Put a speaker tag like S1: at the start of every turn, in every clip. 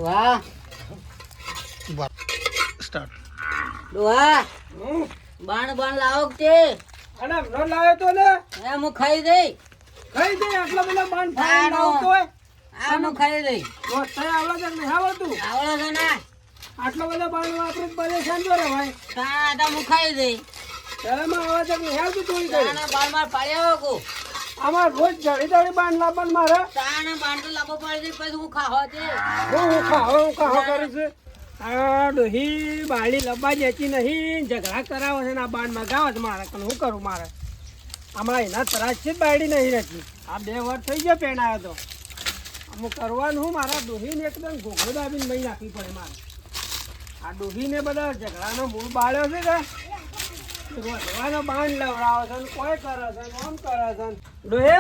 S1: વાહ
S2: સ્ટાર્ટ.
S1: ડોહા બાણ લાવો કે
S2: અને ન લાવ્યો તો ને
S1: એ હું ખાઈ દઈ
S2: ખાઈ દે. આટલા બધા બાણ
S1: હા,
S2: ફાડી લાવતો હોય
S1: આ હું ખાઈ દઈ
S2: તને આવડે છે કે નહીં આવડતું?
S1: આવડે છે ને
S2: આટલો બધો બાણ વાપરે પરેશાન જો રે ભાઈ.
S1: તાતા હું ખાઈ દઈ
S2: શરમ આવે છે કે નહીં આવતું ચોરી કરી?
S1: તાના બાણ માર પાડ્યા કો
S2: આમાં રોજ જડી જડી બાણ લાવવાનું મારે.
S1: તાના બાણ તો લાંબો પાડી દઈ પછી હું ખાવા છે
S2: હું ખાહો કરું છું. આ ડોહી બાળી લબા દેતી નહીં, ઝઘડા કરાવે છે ને આ બાણ મગાવે છે મારે. પણ શું કરું મારે? આમાં એના ત્રાસ છે જ બાળી નહીં રહેતી. આ 2 વર્ષ થઈ ગયા પહેણાયો તો અમુક કરવાનું હું મારા ડોહીને એકદમ ઘોઘો દાબીને મહી નાખવી પડે મારે. આ ડોહીને બધા ઝઘડાનો મૂળ બાળ્યો છે કે રોધવાનો બાણ લવડાવે છે ને કોઈ કરે છે ને આમ કરે છે ને. ડોહે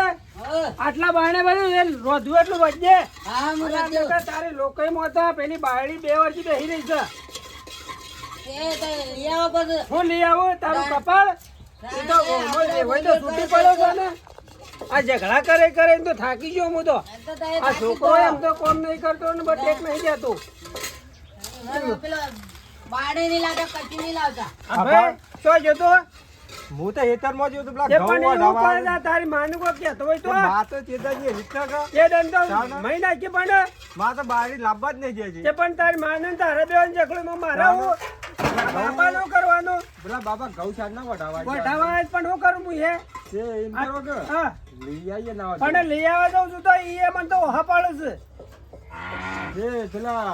S2: આટલા બાણે બધું એ રોધવું એટલું વધજે.
S1: હા હું
S2: અલા બેટા તારી લોકોય મોતા પેલી બાયડી 2 વર્ષથી બેહી રહી છે.
S1: એ તો લઈ આવો પછી
S2: હું લઈ આવું તારું કપાળ? એ તો હોય તો છૂટી પડ્યો છે ને. આ ઝઘડા કરે તો થાકી ગયો હું તો. આ છોકરો એમ તો કોમ નહીં કરતો ને બટ એક નહીં જતું.
S1: પેલો બાડે નહીં લાવતા કચી નહીં લાવતા
S2: હવે શું જતો?
S3: હું તો હેતરમાં જોયું તો પેલા
S2: એ
S3: ઘઉં
S2: પણ એવું
S3: વાઢવા
S2: કરે છે, તારી માનું કોઈ કહેતો હોય તો
S3: માં તો ચેતાજી રીતના કા
S2: એ દંડો મહી નાખી પણ
S3: માં તો બારી લાવવા જ નહીં જાય
S2: એ પણ તારી માને ને તારે બેન ઝઘડું મારા હું બાપા નો કરવાનો
S3: પેલા બાબા ઘઉં શાક ના વઢાવા
S2: વઢાવા જ પણ હું કરું હું હે
S3: છે એમ કરો કે
S2: હા
S3: લઈ આવીએ ના
S2: પણ લઈ આવવા જાઉં છું તો ઈ મને તો ઓહા પાડે છે
S3: જે પેલા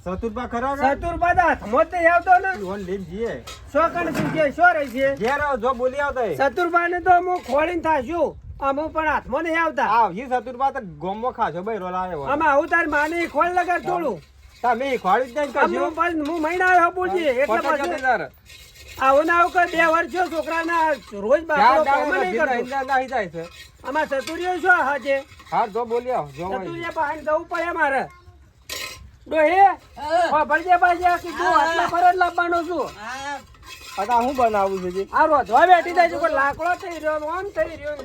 S3: સતુરબા ખરા કે
S2: સતુરબા તો હાથમાં જ નહીં આવતો ને
S3: ઓન લઈને જઈએ
S2: શો કણ શું છે શું રહી છે
S3: ઘેર આવો જો બોલી આવતા એ.
S2: સતુરબા ને તો હું ખોળીને થાશું અમુક પણ હાથમાં નહીં આવતા
S3: આવ ઈ સતુરબા તો ગોમમાં ખાશો ભાઈ રોલા આવ્યો
S2: આમાં આવું તારી માને ખોળ લગાડ થોડું
S3: તમે ખોડી જ નહીં કરશો
S2: હું મહિના આવ્યો પૂછી એટલે
S3: ખોટા
S2: પછી
S3: જમીનદાર.
S2: આવું ના આવું કર 2 વર્ષ થયો છોકરાના રોજ બાપરો
S3: ચાર
S2: કામ નહીં
S3: દાડા
S2: કરતો
S3: નાહી જાય છે.
S2: આમાં સતુરીઓ શું હશે
S3: હા જો બોલી આવો જો
S2: સતુરીએ બહાર જવું પડે મારે ડોહે ભરજે બાજે કીધું આટલા પર જ લાવવાનો છું
S1: હા
S3: આ હું બનાવું છે જી
S2: આ રોધવા બેઠી જાય છે કોઈ લાકડો થઈ રહ્યો આમ થઈ રહ્યો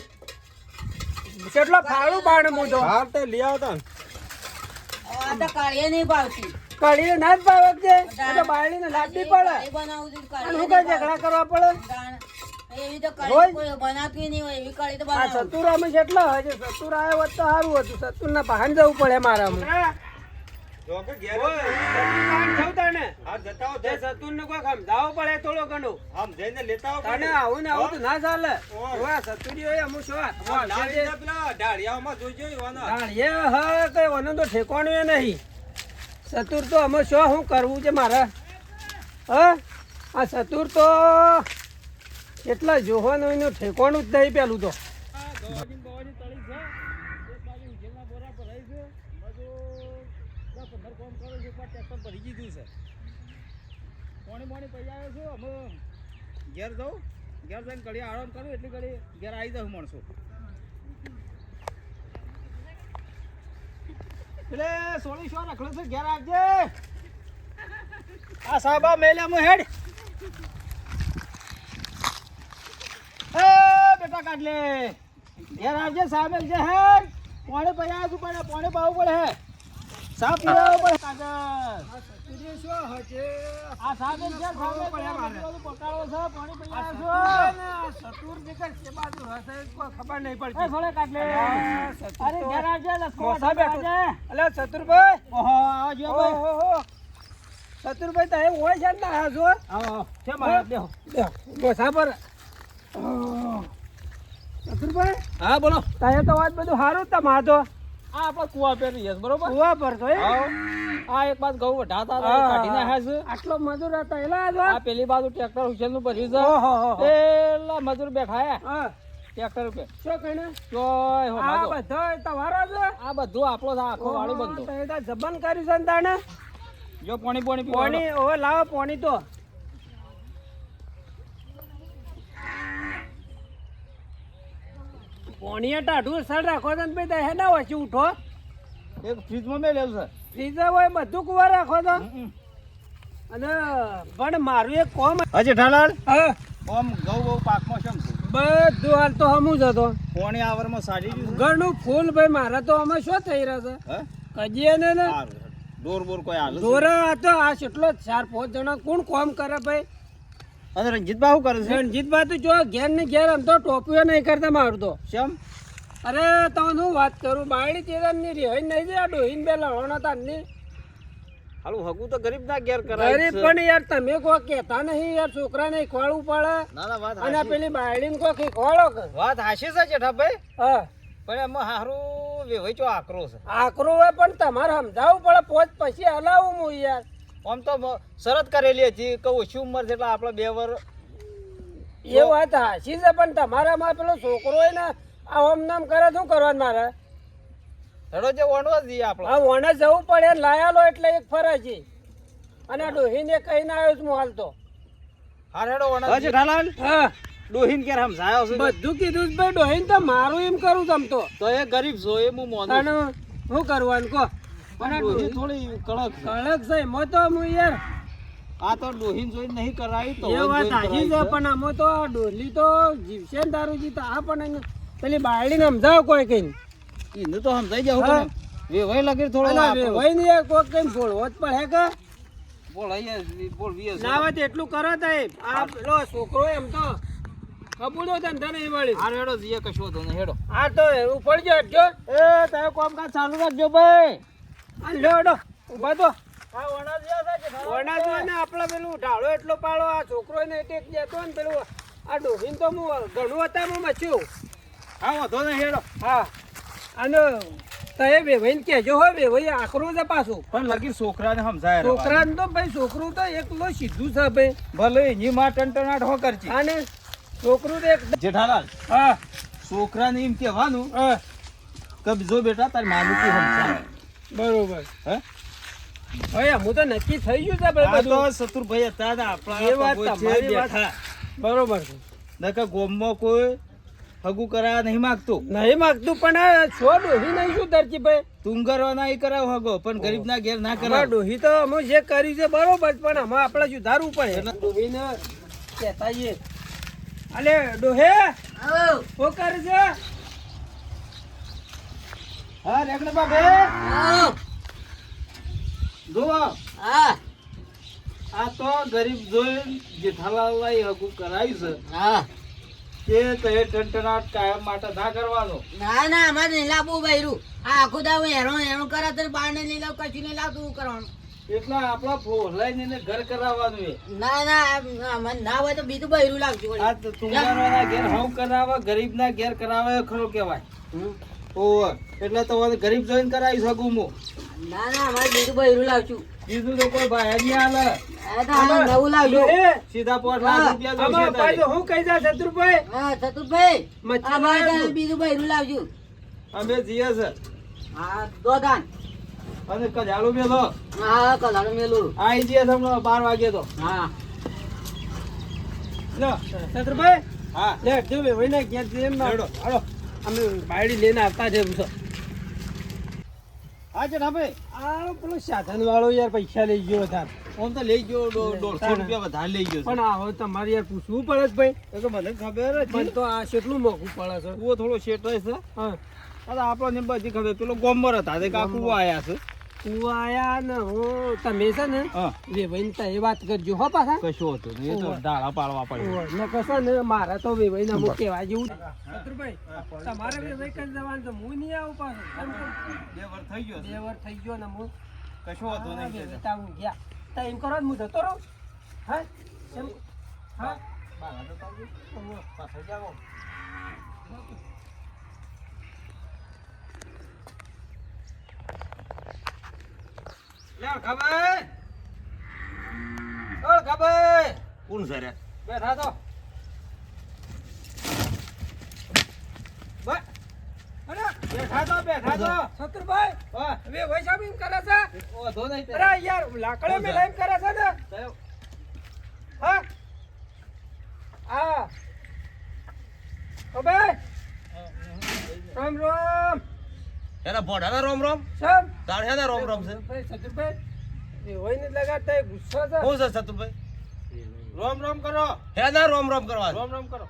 S2: કેટલો ફાળું બાણ હું તો
S3: હા તો લઈ આવતા ને.
S1: આ તો કાળીએ નહીં ભાવતી
S2: કઢી ના જ ભાવે છે એ તો બાયડીને લાગતી પડે
S1: કાળી બનાવું છું
S2: અને
S1: કાળી
S2: હું કઈ ઝઘડા કરવા પડે
S1: એવી તો
S2: રોજ?
S1: કાળી કોઈ બનાવતી નહીં હોય એવી કાળી તો
S2: આ
S1: બનાવું
S2: સતુર અમે કેટલા હોય છે સતુર આવ્યો હોત તો સારું હતું સતુર ના બહાર જવું પડે મારે અમે
S3: જો કે ઘેર
S2: હા
S3: હા જતા હો
S2: સતુર ને કોઈ સમજાવવું પડે થોડો ઘણો
S3: આમ જઈને લેતા આવો
S2: તને આવું ને આવું તો ના ચાલે સતુરી હોય અમુક શું હાથમાં આવશે તે.
S3: પેલા ઢાળિયામાં જોઈજો એવાના.
S2: એ હા કઈ ઓનો તો ઠેકાણું એ નહીં સતુર તો અમે શું શું કરવું છે મારે હા આ સતુર તો એટલા જોવાનું એનું ઠેકાણું જ નહીં પેલું તો
S3: ઘેર જાઉં ઘેર જઈને ઘડી આરામ કરું એટલી ઘડી ઘેર આવી જાઉં માણસો
S2: એટલે સોળી શું રખડો છે ઘેર આવજે આ સાહેબા મેલ્યા મો હેડ એ બેટા કાઢ લે ઘેર આવજે સાહેબ જે હેડ પાણી પૈયા છું પણ પાણી પાવું પડે હે સાફ પીવાવું પડે કાગળ શું હશે આ સાહેબ જે સાહેબ પડે મારે પકાળો છે પાણી પૈયા છો સતુર જે કર છે બાજુ હશે કોઈ ખબર નહીં પડતી એ સોળે કાઢ લે અરે ઘેર આવજે લસકો સાહેબ બેઠો અલે સતુરભાઈ ઓહો આવજો ભાઈ ઓહો સતુરભાઈ તો એ હોય છે ને આ જો આવો કેમ આ બેહો બેહો બોસા પર સતુરભાઈ હા બોલો તારે તો વાત બધું સારું તમાર તો આ આપણે કુવા પર રહીએ બરોબર કુવા પર તો આ એક બાદ ઘઉં વઢાતા હતા કાઢીને આવ્યા છે આટલો મજૂર હતા એલા જો આ પેલી બાજુ ટ્રેક્ટર ઉછેલનું ભર્યું છે એલા મજૂર બેઠા હા ટ્રેક્ટર ઉપર શું કહીને જોય હો આ બધો તમારો છે આ બધું આપણો છે આખો વાળું બંધો તો એ જબન કર્યું છે ને તાણે જો પાણી ઓવે લાવો પાણી તો પાણી ટાઢું સર રાખો તો ભાઈ હે ના હોય ઉઠો
S3: એક ફ્રીજમાં મેં લેવું છે
S2: ફ્રીજ હોય બધું કુવા રાખો તો અને પણ મારું એક કોમ
S3: હજી ઠાલાલ
S2: હા
S3: ઓમ ઘઉં બહુ પાકમાં શું છે
S2: બધું હાલ તો હમું જ હતો
S3: પોણી આવરમાં સાડી રહ્યું
S2: ઘરનું ફૂલ ભાઈ મારા તો અમે શું થઈ રહ્યા છે
S3: હે
S2: કજીએ ને ને
S3: હારું. ડોર બોર કોઈ હાલે છે?
S2: દોરા તો આ કેટલો 4-5 જણા કોણ કામ કરે ભાઈ?
S3: અને રણજીતભાઈ શું કરે છે?
S2: રણજીતભાઈ તો જો ઘેર ને ઘેર આમ તો ટોપીઓ નહીં કરતા મારું તો.
S3: શેમ?
S2: અરે તમને હું વાત કરું, બાયડી ચેરાની રિહાઈ નહીં દે, આ ડોહીન બે લડવાના તારની.
S3: હાલું હગું તો ગરીબ ના ઘેર કરાય
S2: ગરીબ
S3: છે.
S2: પણ યાર તમે કોઈ કહેતા નહીં યાર, છોકરાને ખીખવાડવું પડે.
S3: ના ના વાત
S2: અને
S3: હાચી.
S2: પેલી બાયડીને કોઈ ખીખવાડો કે?
S3: વાત હાશી છે જેઠાભાઈ,
S2: હા
S3: પણ એમાં હારું વેવાઈ ચો આકરો છે.
S2: આકરું હોય પણ તમારે સમજાવવું પડે, પોચ પછી હલાવું હું યાર.
S3: આમ તો શરત કરેલી હતી કે ઓછી ઉંમર છે એટલે આપણે 2 વર્ષ.
S2: એ વાત હાચી છે પણ તમારામાં પેલો છોકરો હોય ને આ ઓમ નામ કરે શું કરવાનું મારે?
S3: હેડો જે વણવા જ દઈએ આપણે.
S2: હા વણે જવું પડે, લાયાલો એટલે એક ફરજ. અને આ ડોહીને કહીને આવ્યો છું હું હાલ તો.
S3: હાર હેડો વણવા. જેઠાલાલ
S2: હા
S3: ડોહીન ઘેર સમજાયો છે
S2: બધું કીધું છે ભાઈ, ડોહીને તો મારું એમ કરું તમ તો.
S3: તો એ ગરીબ છો એ હું મોનું
S2: અને શું કરવાનું કહો?
S3: પણ
S2: અને
S3: ડોહી
S2: ડોહી
S3: થોડી કડક છે.
S2: કડક છે એમાં તો હું યાર
S3: આ તો ડોહીન જોઈને નહીં કરાવી તો
S2: એ વાત સાચી છે પણ આમાં તો આ ડોલી તો જીવશે ને તારું જીત. આ પણ એને પેલી બાયડીને સમજાવો કોઈ કઈ.
S3: એનું તો સમજાઈ જાવ
S2: હા.
S3: વેવાઈ લાગે થોડો
S2: ભાઈ ને કોઈ કઈ બોલવો જ પડે કે
S3: બોલ અહીંયા બોલ વીએ
S2: ના વાત એટલું કરો તાઈ. આ પેલો છોકરો એમ તો કબૂલો ધંધા નહીં મળી.
S3: હાર હેડો જીએ કશો તો નહીં હેડો.
S2: આ તો એવું પડજો હટજો.
S3: એ તારે કામકાજ ચાલુ રાખજો ભાઈ.
S2: આ લ્યો હટો ઊભા તો.
S3: આ વણા જ્યાં છે કે
S2: વણા જો ને આપણે પેલું ઢાળો એટલો પાડો, આ છોકરો ને ટેક જતો ને પેલું આ ડોહીને તો હું ઘણું હતા મચ્યું.
S3: હા વાંધો નહીં હેડો.
S2: હા અને તે વેવાઈને કહેજો હો, વેવાઈ આકરું છે પાછું.
S3: પણ લગી છોકરાને સમજાય રે.
S2: છોકરાને તો ભાઈ છોકરું તો એકલો સીધું છે ભાઈ.
S3: ભલે એની માં ટંટનાટ હો કરજી.
S2: અને છોકરું તો એક
S3: જેઠાલાલ
S2: હા
S3: છોકરાને એમ કહેવાનું
S2: હા
S3: કે જો બેટા તારી માનું તું સમજાય.
S2: બરોબર.
S3: હે
S2: ભાઈ હું તો નક્કી થઈ ગયું છે ભાઈ
S3: આ તો
S2: બધું.
S3: શત્રુભાઈ હતા ને આપણા
S2: એ વાત
S3: કોઈ છે
S2: તમારી વાત
S3: બેઠા.
S2: બરોબર છે.
S3: નકર ગોમમાં કોઈ હગું કરાવવા નહીં માગતું.
S2: નહીં માગતું પણ આ છો ડોહી નહીં શું દરજી ભાઈ?
S3: તુંગરવાના એ કરાવ હગો પણ ગરીબના ઘેર ના
S2: અમારા
S3: કરાવ.
S2: ડોહી તો અમે જે કર્યું છે બરોબર જ, પણ આમાં આપણે સુધારવું પડે. ડોહીને કહેતા આઈએ. અલે ડોહે
S1: આવો,
S2: શું કરે છે?
S3: હા રેગડે બાપે
S1: આવો.
S3: જો
S1: હા
S3: આ તો ગરીબ જોઈ જેઠાલાલ હગું કરાવ્યું છે
S1: હા.
S3: કે તે ટંટનાટ કાયમ માટે ના કરવાનો.
S1: ના ના અમારે નહીં લાવવું બૈરું. આ આખું દાવું હેરું કરે તો બાર ને નહીં લાવ, કશું નહીં લાવતું. શું કરવાનું?
S3: એટલે આપણા ફોલાઈને એને ઘર કરાવવાનું એ.
S1: ના ના મને ના હોય તો બીજું બૈરું લાવજો વળી.
S3: આ તો તુંગરવાના ઘેર હવ કરાવે, ગરીબના ઘેર કરાવે ખરો કહેવાય. ઓવે એટલે તો હવે ગરીબ જોઈને કરાવી શકું હું.
S1: ના ના અમારે બીજું બૈરું લાવશું.
S3: બીજું તો કોઈ ભાઈ નહીં હાલે.
S1: આ તો આ નવું લાવજો.
S2: ડોહે,
S3: સીધા 5 લાખ રૂપિયા
S2: આમાં
S3: જોઈશે
S2: પાછું
S3: તારે.
S2: હું કહી જા શત્રુભાઈ?
S1: હા સતુભાઈ
S2: મચ્છી
S1: અમારે
S2: લાવ્યો.
S1: તો બીજું બૈરું લાવજો.
S3: અમે જીએ છે
S1: હા દોધાન.
S3: અને કજાળું મેલો
S1: હા કલાનું મેલું.
S3: આઈ જઈએ તમને 12 વાગે તો.
S1: હા
S2: લો, શત્રુભાઈ
S3: હા
S2: લે હટજો વેવાઈને ઘેર જઈને એમ
S3: હેડો.
S2: હાલો અમે બાયડી લઈને આવતા છે એમ તો.
S3: હા જેઠાભાઈ
S2: આ પેલો સાધન વાળો યાર પૈસા લઈ ગયો હતા.
S3: આમ તો લઈ ગયો 150 રૂપિયા વધારે લઈ ગયો છે.
S2: પણ આવો તમારે યાર પૂછવું પડે જ ભાઈ.
S3: એ તો મને ખબર જ
S2: પણ
S3: છે.
S2: તો આ કેટલું મોંઘું પડે છે.
S3: કૂવો થોડો શેઠ છે.
S2: હા
S3: અરે આપણને બધી ખબર પેલો ગોમર હતા તે કાકુ આયા છે.
S2: તું આયા ને હું તમે છે ને
S3: હા
S2: વેવાઈને તો એ વાત કરજો હો પાછા.
S3: કશું હતું નહીં. એ તો ડાળા પાડવા પડે.
S2: ને કશો ને મારે તો વેવાઈને અમુક કહેવા જેવું. શત્રુભાઈ તમારે વેવાઈ કરી જવાનું તો હું નહીં આવું પાછું. એમ તો
S3: 2 વર્ષ થઈ ગયો છે.
S2: 2 વર્ષ થઈ ગયો ને હું
S3: કશું હતું નહીં.
S2: વેવાઈ તો હું ગયા. તો એમ કરો ને હું જતો રહું. હા એમ હા
S3: પાછળ જાઓ. લે ખબર ઓળ ખબર કોણ છે રે? બેઠા તો બસ. અરે બેઠા તો
S2: શત્રુભાઈ
S3: હા
S2: વેવાઈ સાહેબ એમ કરે છે.
S3: ઓ ધો નહીં તે.
S2: અરે યાર લાકડો મેં લાઈન કરે છે ને.
S3: થયો.
S2: હા હા ખબર રામ રામ
S3: એના ભોડાના રોમ રોમ
S2: સર
S3: તાળિયાના રોમ રોમ છે.
S2: ભાઈ શત્રુભાઈ વેવાઈ ને લગાડતા એ ગુસ્સો છે.
S3: હું છે સતુભાઈ?
S2: રામ રામ કરો.
S3: હેના રોમ રોમ કરવા
S2: રામ રામ કરો.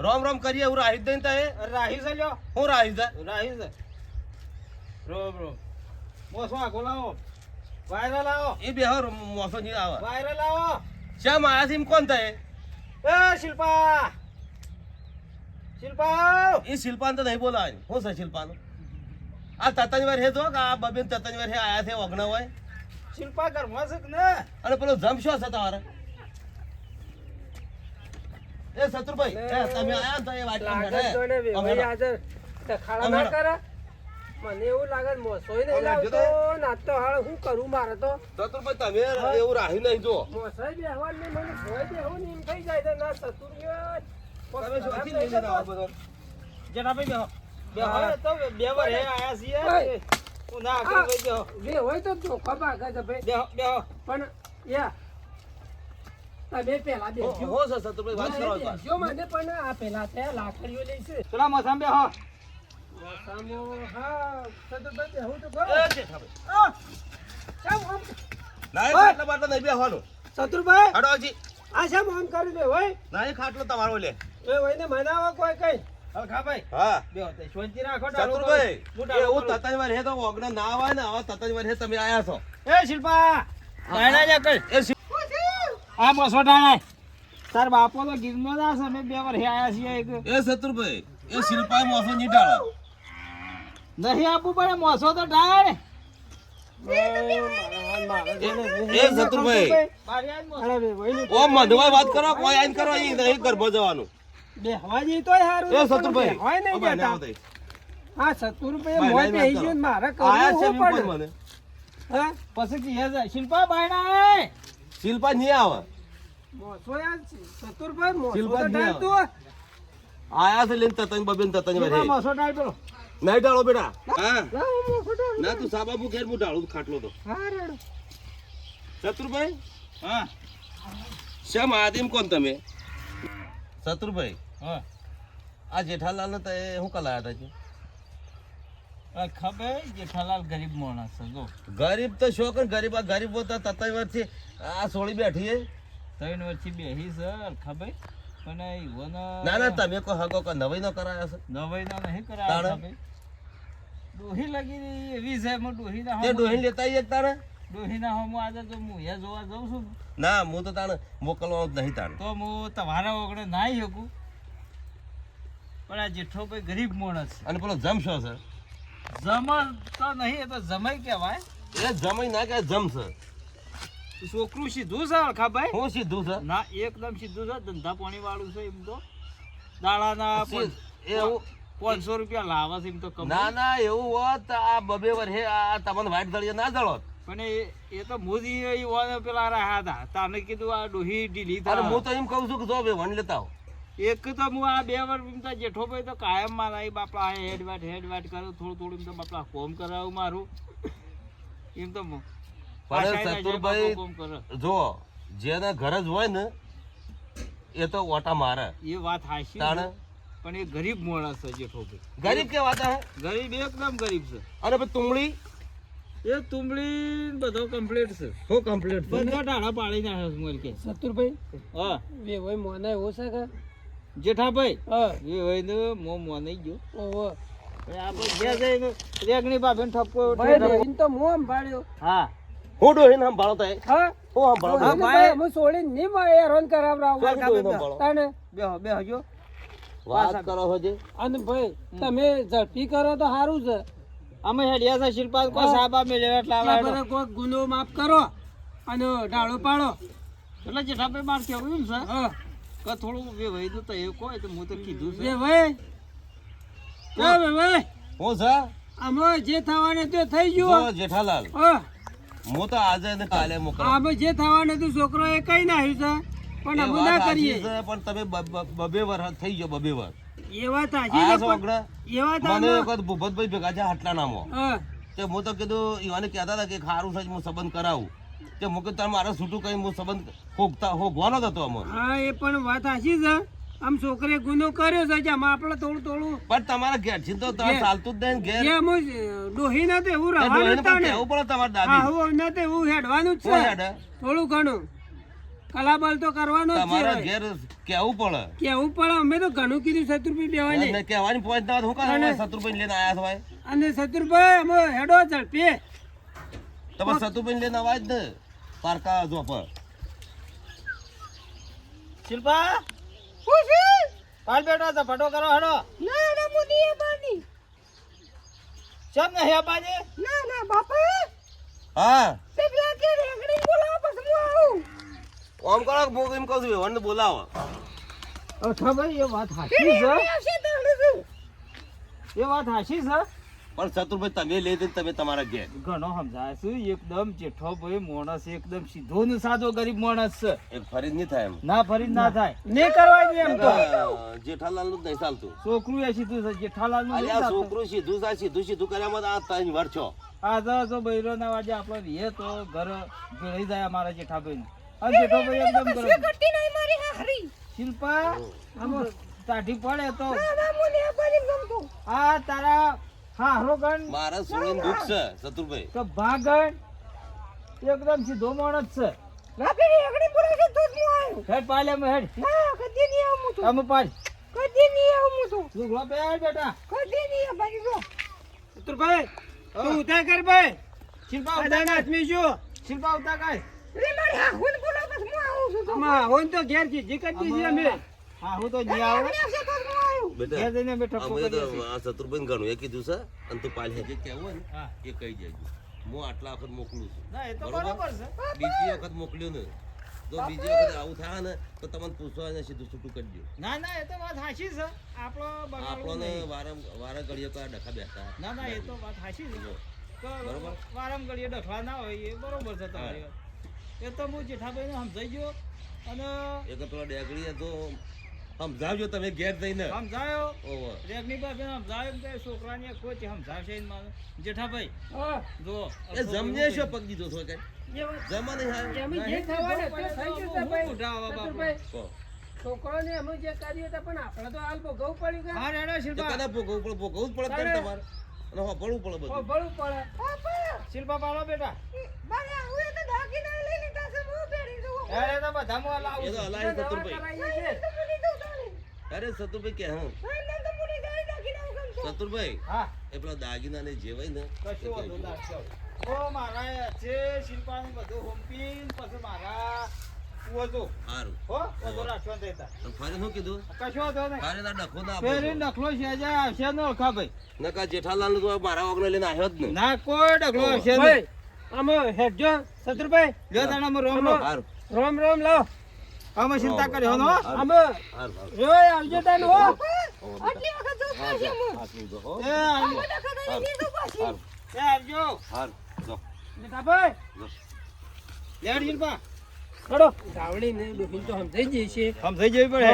S3: રોમ રોમ કરીએ હું રાહી દઈને તા એ
S2: રાહી છે લ્યો.
S3: હું રાહી જા
S2: રાહી છે. રોમ રોમ મોસો આખો લાવો વાયરલ આવો
S4: એ બે મોસો નહીં આવે
S2: વાયરલ આવો
S4: શ્યામ આયા છે એમ કોણ થાય
S2: એ શિલ્પા શિલ્પા
S4: એ શિલ્પાન તો નહીં બોલાય શું છે શિલ્પાનું આ તતનવાર હે તો કે આ બબેન તતનવાર હે આયા છે ઓગણા હોય
S2: શિલ્પા ઘરમાં છે કે ને
S4: અને પેલો જમ શું છે તમારે એ શત્રુભાઈ એ તમે આયા ને તો એ વાત
S5: મને એવું લાગે મોસોય નહીં લાવતો ના તો હાલ હું કરું મારે તો
S4: શત્રુભાઈ તમે એવું રાહી નહીં જો
S5: મોસાઈ બેહવા ને મને સોય બેહવું ને એમ થઈ જાય છે ના સતુર
S4: તમે શોથી લઈને આવો બધો
S2: જેઠાભાઈ બેહો તો બે વાર હે આયા છીએ હું ના કરી બેહો
S5: બે હોય તો ચોખ્ખા ભાગે છે ભાઈ
S2: બેહો
S5: પણ યા તમે પેલા બેસજો
S4: હો સર શત્રુભાઈ વાત કરો છો
S5: બેસજો મને પણ આ પેલા તે લાકડીઓ લઈશે
S2: પેલા મસામ બેહો
S5: મોસામો હા સતુરભાઈ બેહું તો ખરો
S4: એ જેઠાભાઈ
S5: કેમ આમ
S4: ના એ ખાટલા બાટલા નહીં બેહવાનું
S5: સતુરભાઈ
S4: હાડો હજી
S5: આ શેમ આમ કરી દે હોય
S4: ના એ ખાટલો તમારો લે
S5: એ વઈને મનાવો કોઈ કઈ
S2: હલખાભાઈ
S4: હા
S2: બેહો તે શાંતિ રાખો
S4: શત્રુભાઈ
S2: હું
S4: એવું તતનવાર હે તો ઓગણા ના આવે ને આવા તતનવાર હે તમે આયા છો
S2: એ શિલ્પા ડાયણા જા કર
S4: એ
S2: આ મોસો ડાયણા તાર બાપો તો ગીરનો ના છે અમે બે વાર હે આયા છીએ એક
S4: એ શત્રુભાઈ એ શિલ્પાએ મોસો નહીં ડાળો
S2: નહીં આપવું પડે મોસો તો ડાળ
S4: એ શત્રુભાઈ ઓ મધવાઈ વાત કરો કોઈ આઈન કરો ઈ નહીં ગર્ભ જવાનું
S5: બેહવાજી તોય હારું
S4: એ શત્રુભાઈ
S5: હોય નહીં
S4: ઓ ભાઈ,
S5: બેટા
S4: ના આવતા.
S5: હા 70 રૂપિયા
S4: ભાઈ,
S5: મોય
S4: ભાઈ,
S5: બેહી
S4: વાત
S5: ગયો ને
S4: કરો.
S5: મારે
S4: આયા છે
S5: કરવું
S4: એમ
S5: શું
S4: કોણ
S5: પડે
S4: મને
S5: હા
S2: પછી કીએ છે શિલ્પા બાયણા
S4: શિલ્પા નહીં આવે
S5: મોસો યાર 70 રૂપિયા મોસો
S4: શિલ્પા
S5: તો
S4: નહીં
S5: ડાળ તું
S4: આયા છે લઈને તતન બબેન તતન
S2: શિલ્પા
S4: વરે
S2: મોસો ડાળ પેલો
S4: નહીં ડાળો બેટા હા
S5: લાવો મોસો ડાળ
S4: ના તું સાબાબુ ઘેર હું ડાળું ખાટલો તો
S5: હા રેડો
S4: શત્રુભાઈ
S2: હા
S4: શ્યામ આદિમ કોણ તમે શત્રુભાઈ
S2: હા
S4: આ જેઠાલાલ ને તે શું કલાયા હતા
S2: ખબર જેઠાલાલ ગરીબ માણસ છે જો
S4: ગરીબ તો શોખ ને ગરીબ આ ગરીબ હોતા તતન વર્ષથી આ સોળી બેઠી હે
S2: 3 વર્ષથી બેહી છે ખબર પણ ઈવોનો
S4: ના ના તમે કો હગો કો નવાઈ નો કરાયા છે
S2: નવાઈનો નહીં
S4: તાણે?
S2: કરાય ખબર ડોહી લગી એવી છે હું ડોહી ના
S4: તે ડોહીને લેતા આવીએ તારે
S2: ડોહી ના હું આજે તો હું એ જોવા જાઉં છું
S4: ના હું તો તાણે મોકલવાનો જ નહીં તાણે
S2: તો હું તમારા ઓગણે નાઈ શકું પણ આ જેઠો ભાઈ ગરીબ માણસ
S4: અને પેલો જમ શો છે
S2: જમણ તો નહીં એ તો જમાઈ કહેવાય
S4: એ જમાઈ ના કે જમ છે
S2: છોકરું સીધું છે અળખાભાઈ
S4: હું સીધું છે
S2: ના એકદમ સીધું છે ધંધા પાણી વાળું છે એમ તો દાડાના
S4: એવું
S2: 500 રૂપિયા લાવે છે એમ તો કમાય.
S4: ના ના એવું હોત તો આ બબે વર્ષે આ તમને વાઈટ દળિયા ના જળોત
S2: પણ એ તો મોદી ઈ ઓને પેલા રહ્યા હતા તાને કીધું આ ડોહી ઢીલી
S4: અને
S2: થાય
S4: હું તો એમ કહું છું કે જો બે વન લેતા આવો
S2: એક તો હું આ 2 વર્ષ એમ તો જેઠો ભાઈ તો કાયમ માં નહીં બાપા હેડ વાટ કરું થોડું થોડું એમ તો બાપા કોમ કરાવું મારું એમ તો
S4: પણ શત્રુભાઈ
S2: કોમ કરે
S4: જો જેને ઘર જ હોય ને એ તો ઓટા મારે
S2: એ વાત હાચી
S4: તાણે
S2: છે. પણ એ ગરીબ માણસ છે જેઠો ભાઈ
S4: ગરીબ કે વાત હે
S2: ગરીબ એકદમ ગરીબ છે
S4: અને પછી તુમડી
S2: એ તુંબડી બધો કમ્પ્લીટ છે
S4: હું કમ્પ્લીટ
S2: બધા ટાળા પાડી નાખે છે મોલ કે
S5: સતુરભાઈ
S2: હા
S5: બે હોય મોને એવો છે કે
S2: જેઠાભાઈ
S5: હા
S2: એ હોય ને મોને ગયો
S5: ઓહો
S2: આપણે જે જઈને રેગણી બાફીને ઠપકો
S5: ભાઈ રેવીન તો મોં સંભાળ્યો
S2: હા
S4: હું ડોહીને સંભાળો તો
S5: હા
S4: હું સંભાળો
S2: હા,
S5: હા
S2: ભાઈ.
S5: હું છોડીને નહીં મારે હેરાન કરાવરાવું
S4: ડોહીને સંભાળો
S5: તાને
S2: બેહો જો
S4: વાત કરો છો જે
S5: અને ભાઈ તમે ઝડપી કરો તો સારું છે
S2: અમે હેડિયા છે શિલ્પા કો સાબા મેલે એટલે
S5: એટલા
S2: આવે
S5: બધા કોઈ ગુનો માફ કરો અને ડાળો પાડો
S2: એટલે જેઠાભાઈ માર કેવું એમ છે
S5: હા
S2: કે થોડું બે વહી દો તો એ કોઈ તો હું તો કીધું
S5: બે
S2: છે
S5: ભાઈ બે ભાઈ
S4: હું છે
S5: આમાં જે થવાને તે થઈ
S4: જો
S5: ગયું
S4: જેઠાલાલ
S5: હા
S4: હું તો આજે ને કાલે મોકલો
S5: આમાં જે થવાને તું છોકરો એ કઈ નાખ્યું છે પણ અમે ના કરીએ
S4: પણ તમે બબે વર્ષ થઈ ગયો બબે વર્ષ
S5: એ વાત સાચી
S4: આયા
S5: છે
S4: છો
S5: પણ
S4: આગળ
S5: એ વાત
S4: મને
S5: આમાં-
S4: એક વખત ભૂપતભાઈ ભેગા છે હાટલા નામો
S5: હા
S4: તે હું તો કીધું ઈવાને કહેતા હતા કે સારું છે હું સંબંધ કરાવું તે હું કીધું તારે મારે છૂટું કઈ હું સંબંધ હોગવાનો જ હતો અમને
S5: હા એ પણ વાત સાચી છે આમ છોકરે ગુનો કર્યો છે આમાં આપણે થોડું થોડું
S4: પણ તમારા ઘેર થી તો તમારે ચાલતું જ નહીં ઘેર
S5: જે અમુક ડોહી ના તો એવું
S4: તે
S5: રહેવાનું
S4: ડોહીને
S5: જ
S4: પણ
S5: તાણે.
S4: કહેવું પડે તમારે
S5: હા
S4: દાદી
S5: હું ના તો એવું હેડવાનું જ
S4: હું
S5: છે
S4: હેડે?
S5: થોડું ઘણું કલાબલ તો કરવાનો જ
S4: તમારા
S5: છે
S4: ઘેર કહેવું પડે
S5: કેવું પણ અમે તો ઘણું કીધું શત્રુભાઈ બેવાની
S4: અને કહેવાની પહોંચ ના હોય, શું કરે શત્રુભાઈ લઈને આયા છો ભાઈ?
S5: અને શત્રુભાઈ અમે હેડો ઝડપે
S4: તમે સતુભાઈ લઈને અવાજ ને પારકા જો પર
S2: શિલ્પા કાલ બેટા ઝપાટો કરો હડો
S5: ના ના મુની બાની
S2: ચમ નહીં અપાજે
S5: ના ના બાપા
S4: હા
S5: પેલા કે રેગડી બોલાવો પછી હું આવું
S4: ઓમ કરો હું એમ કહું છું વેવણને બોલાવો
S2: અચ્છા ભાઈ એ વાત હાચી છે
S5: આવશે તો
S2: એ વાત હાચી છે
S4: પણ સતુરભાઈ તમે લઈ દે તમે તમારા ઘેર
S2: ઘણો સમજાય છે એકદમ જેઠો ભાઈ માણસ એકદમ સીધો ને સાદો ગરીબ માણસ છે
S4: એક ફરી નહીં થાય એમ
S2: ના ફરી ના થાય નહીં કરવા દે એમ તો
S4: જેઠાલાલ નું જ નહીં ચાલતું
S2: છોકરું એ સીધું છે જેઠાલાલ નું
S4: અલ્યા છોકરું સીધું થાય સીધું કર્યામાં આ 3 વર્ષ છો
S2: આ જો બૈરો ના વાજે આપણે રીએ તો ઘર ભેળી જાય અમારા જેઠાભાઈ અને જેઠાભાઈ એકદમ ગરમ
S5: કટી નહીં મારી હારી
S2: શિલ્પા આમ તાઠી પડે તો
S5: ના ના મુની બાની ગમતો
S2: આ તારા હારો ગણ
S4: મારા સોળીનું દુઃખ છે સતુરભાઈ
S2: તો ભાગણ એકદમ સીધો માણસ છે
S5: રાતે રેગડી બોલાવે તો જ હું આવ્યો
S2: હેડ પાલે મે હેડ
S5: ના કદી નહીં આવું તો
S2: આમ પાલ
S5: કદી નહીં આવું તો
S2: લુગડો પહેર બેટા
S5: કદી નહીં બાની જો
S2: સતુરભાઈ તું ઉતાર કર ભાઈ શિલ્પા ઉતાર આદમી છો શિલ્પા ઉતાર કર
S5: રે મારી હા હું બોલાવે પછી હું આવું છું તો
S2: માં હોન તો ઘેર કી જીકત દી અમે હા હું તો જી આવું
S5: આવશે તો જ હું આવ્યું
S4: બેટા
S2: ઘેર જઈને બેઠો
S4: અમે તો આ સતુરભાઈ ઘણું એ કીધું છે અને તું પાલ જે કહેવું હોય ને
S2: હા.
S4: એ કહી દેજો હું આટલા વખત મોકલું છું
S2: ના એ તો
S4: બરોબર?
S2: બરોબર છે
S4: બીજી વખત મોકલ્યું ને તો બીજી વખત આવું થાય ને તો તમને પૂછવા ને સીધું છૂટું કરી દો
S2: ના ના એ તો વાત હાચી છે આપણો બગાડવું
S4: આપણને
S2: નહીં.
S4: વારા ઘડીએ કયા ડખા બેસતા
S2: ના ના એ તો વાત હાચી છે તો
S4: બરોબર.
S2: વારમ ઘડીએ ડખલા ના હોય એ બરોબર છે તમારી વાત એ તો હું જેઠાભાઈને સમજાઈ ગયો અને
S4: એક પેલો ડેગડી તો સમજાવજો તમે ઘેર જઈને
S2: સમજાયો
S4: ઓહો.
S2: રેગની પાસે સમજાયો કે છોકરાને કોઈ સમજાવશે ને મારે જેઠાભાઈ જો
S4: એ જમને શું પગ દીધો છો કે જમા નહીં આવ્યો
S5: અમે જે થવાનું હતું એ થઈ ગયું છે ભાઈ સતુરભાઈ,
S4: કહો.
S5: છોકરાને અમે જે કર્યું હતું પણ આપણે તો હાલ ભોગવવું પડ્યું કે
S2: હા રેડો
S4: તો
S2: શિલ્પા
S4: કદાચ ભોગવવું જ પડે ને તમારે અને હોભળવું પડે બધું
S5: ભરવું પડે
S2: શિલ્પા પાડો બેટા
S5: મારે આવું એ તો દાગીના લઈ લીધા છે હું પહેરી દઉં
S2: અરે તો બધા મો લાવું
S4: એ તો હલાય સતુરભાઈ
S5: તો મુની દઉં તારે
S4: અરે સતુરભાઈ કે હા
S5: ના તો મુની દઈ દાગીના ગમતો
S4: સતુરભાઈ
S2: હા
S4: એ પેલા દાગીના ને જેવાય ને
S2: કશું વાંધો ના ચાલ. ઓ મારા છે શિલ્પાનું બધું હોમપીન પછી મારા કુવો
S4: સારું
S2: હો વધુ રાખવા દેતા
S4: અને ફરી શું કીધું
S2: કશો વાંધો નહીં
S4: ફરી ના ડખો ના
S2: ફેરી
S4: આપો
S2: ડખલો છે જે આવશે ને ઓળખા ભાઈ
S4: નકા જેઠાલાલ તો મારા ઓગણે લઈને આવ્યો જ ને
S2: ના કોઈ ડખલો આવશે
S5: ભાઈ
S2: નહીં
S5: આમ હેડજો સતુરભાઈ
S2: લ્યો તાણામાં રોમ લો
S4: સારું
S5: રોમ રોમ લાવ
S2: આમાં ચિંતા કર્યો હો
S5: અમે
S4: સારું સારું
S5: રોય આવજો તાન હો
S1: આટલી વખત જો પાછી અમે.
S4: હાથનું જો હો.
S2: એ આવજો
S1: અમે ડખા દઈ દીધું પાછી.
S4: સારું
S2: એ આવજો
S4: સારું જો
S2: બેટાભાઈ
S4: જો.
S2: લેડ શિલ્પા
S5: ચડો ધાવડી ને ડોહીન તો સમજાઈ જઈ છે
S2: સમજાઈ જવી પડે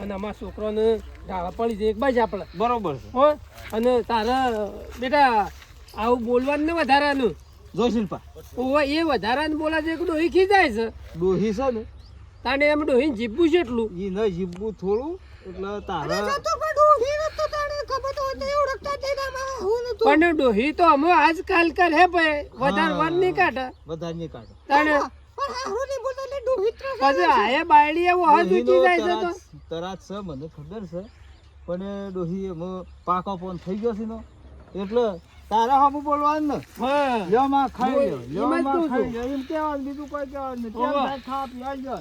S5: અને અમારા છોકરાને ડાળા પડી જાય એક બાજ આપણે
S2: બરોબર છે
S5: હો અને તારા બેટા આવું બોલવાનું ને વધારાનું
S2: જો શિલ્પા
S5: ઓવા એ વધારાનું બોલા છે કે ડોહી ખીજાય છે
S2: ડોહી છે ને
S5: તાને એમ ડોહીને જીભું છે એટલું
S2: ઈ ન જીવવું થોડું એટલે તારે
S5: પણ ડોહી તો અમે આજકાલ કરે ભાઈ વધારે વર નહીં કાઢે
S2: વધારે નહીં કાઢો
S5: તાને પછી આયે બાયડી એવો હાથ ઊંચી જાય છે તો
S2: તરાત છે મને ખબર છે પણ એ ડોહી એમાં પાકો ફોન થઈ ગયો છે ને એટલે તારા હમું બોલવાનું ને
S5: હા
S2: લ્યો માં ખાઈ લ્યો લ્યો
S5: એમ જ
S2: માં
S5: કહું
S2: ખાઈ
S5: છું.
S2: લ્યો એમ કહેવાનું બીજું કોઈ કહેવાનું નહીં કેમ
S5: હોવે.
S2: થાય ખા પી આવજો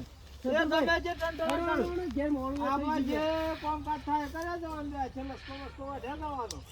S2: એ તમે જે ટંટણ કરો.
S5: ઘેર મોડું
S2: આમાં
S5: થઈ
S2: જે
S5: ગયું.
S2: કામકાજ થાય એ કર્યા જવાનું છે. છેલ્લે સ્કોવર વધ્યા જવાનું.